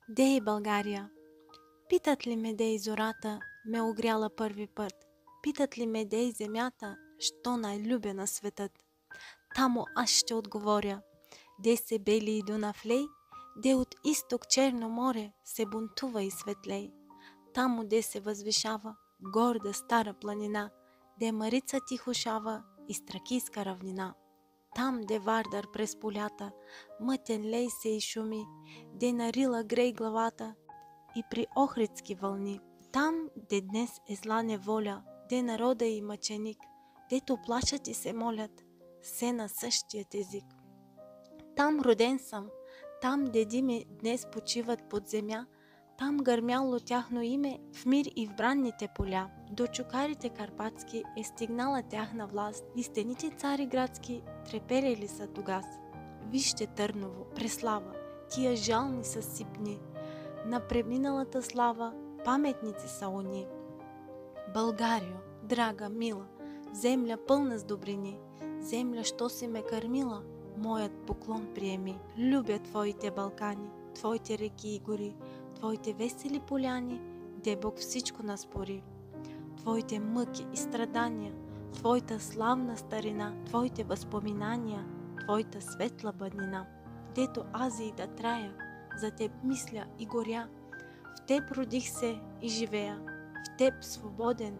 Дей, България! Питат ли ме дей зората, ме огряла първи път? Питат ли ме дей земята, що най-любя на светът? Тамо аз ще отговоря, де се бели и Дунав лей, де от изток Черно море се бунтува и светлей. Тамо де се възвишава горда стара планина, де Марица тихошава и Стракийска равнина. Там, де Вардар през полята, мътен лей се и шуми, де на Рила грей главата и при Охридски вълни. Там, де днес е зла неволя, де народа и мъченик, дето плачат и се молят, се на същият език. Там роден съм, там деди ми днес почиват под земя, там гърмяло тяхно име в мир и в бранните поля. До чукарите карпатски е стигнала тяхна власт и стените цари градски треперели са тогас. Вижте Търново, Преслава, тия жални са сипни, на преминалата слава паметници са они. Българио, драга, мила, земля пълна с добрини, земля, що си ме кърмила, моят поклон приеми. Любя твоите Балкани, твоите реки и гори, твоите весели поляни, де Бог всичко наспори. Твоите мъки и страдания, твоята славна старина, твоите възпоминания, твоята светла бъднина, дето аз и да трая, за теб мисля и горя. В теб родих се и живея, в теб свободен